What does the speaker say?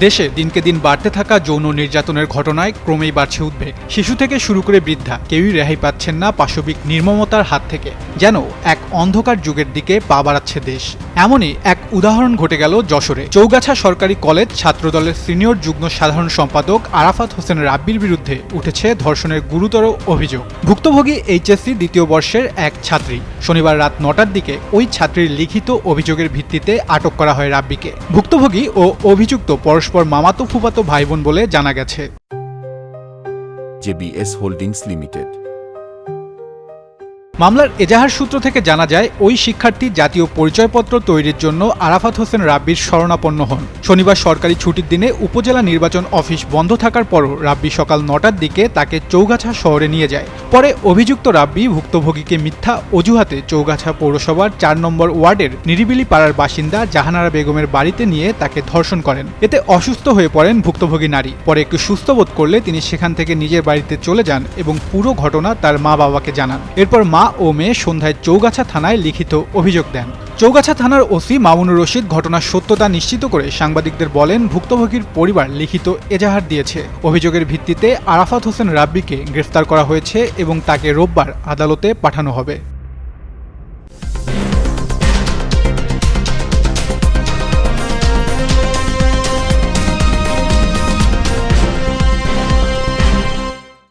দেশে দিনকে দিন বাড়তে থাকা যৌন নির্যাতনের ঘটনায় ক্রমেই বাড়ছে উদ্বেগ। শিশু থেকে শুরু করে বৃদ্ধা কেউই রেহাই পাচ্ছেন না পাশবিক নির্মমতার হাত থেকে। যেন এক অন্ধকার যুগের দিকে পা বাড়াচ্ছে দেশ। এমনই এক উদাহরণ ঘটে গেল যশোরে। চৌগাছা সরকারি কলেজ ছাত্রদলের সিনিয়র যুগ্ম সাধারণ সম্পাদক আরাফাত হোসেন রাব্বির বিরুদ্ধে উঠেছে ধর্ষণের গুরুতর অভিযোগ। ভুক্তভোগী এইচএসসি দ্বিতীয় বর্ষের এক ছাত্রী। শনিবার রাত 9টার দিকে ওই ছাত্রীর লিখিত অভিযোগের ভিত্তিতে আটক করা হয় রাব্বিকে। ভুক্তভোগী ও অভিযুক্ত পরস্পর মামাতো ফুফাতো ভাইবোন বলে জানা গেছে। JBS holdings limited. মামলার এজাহার সূত্র থেকে জানা যায়, ওই শিক্ষার্থী জাতীয় পরিচয়পত্র তৈরির জন্য আরাফাত হোসেন রাব্বির শরণাপন্ন হন। শনিবার সরকারি ছুটির দিনে উপজেলা নির্বাচন অফিস বন্ধ থাকার পরও রাব্বি সকাল 9টার দিকে তাকে চৌগাছা শহরে নিয়ে যায়। পরে অভিযুক্ত রাব্বি ভুক্তভোগীকে মিথ্যা অজুহাতে চৌগাছা পৌরসভার 4 নম্বর ওয়ার্ডের নিরিবিলি পাড়ার বাসিন্দা জাহানারা বেগমের বাড়িতে নিয়ে তাকে ধর্ষণ করেন। এতে অসুস্থ হয়ে পড়েন ভুক্তভোগী নারী। পরে একটু সুস্থ বোধ করলে তিনি সেখান থেকে নিজের বাড়িতে চলে যান এবং পুরো ঘটনা তার মা বাবাকে জানান। এরপর মা ও মেয়ে সন্ধ্যায় চৌগাছা থানায় লিখিত অভিযোগ দেন। চৌগাছা থানার ওসি মামুনুর রশিদ ঘটনার সত্যতা নিশ্চিত করে সাংবাদিকদের বলেন, ভুক্তভোগীর পরিবার লিখিত এজাহার দিয়েছে। অভিযোগের ভিত্তিতে আরাফাত হোসেন রাব্বিকে গ্রেফতার করা হয়েছে এবং তাকে রোববার আদালতে পাঠানো হবে।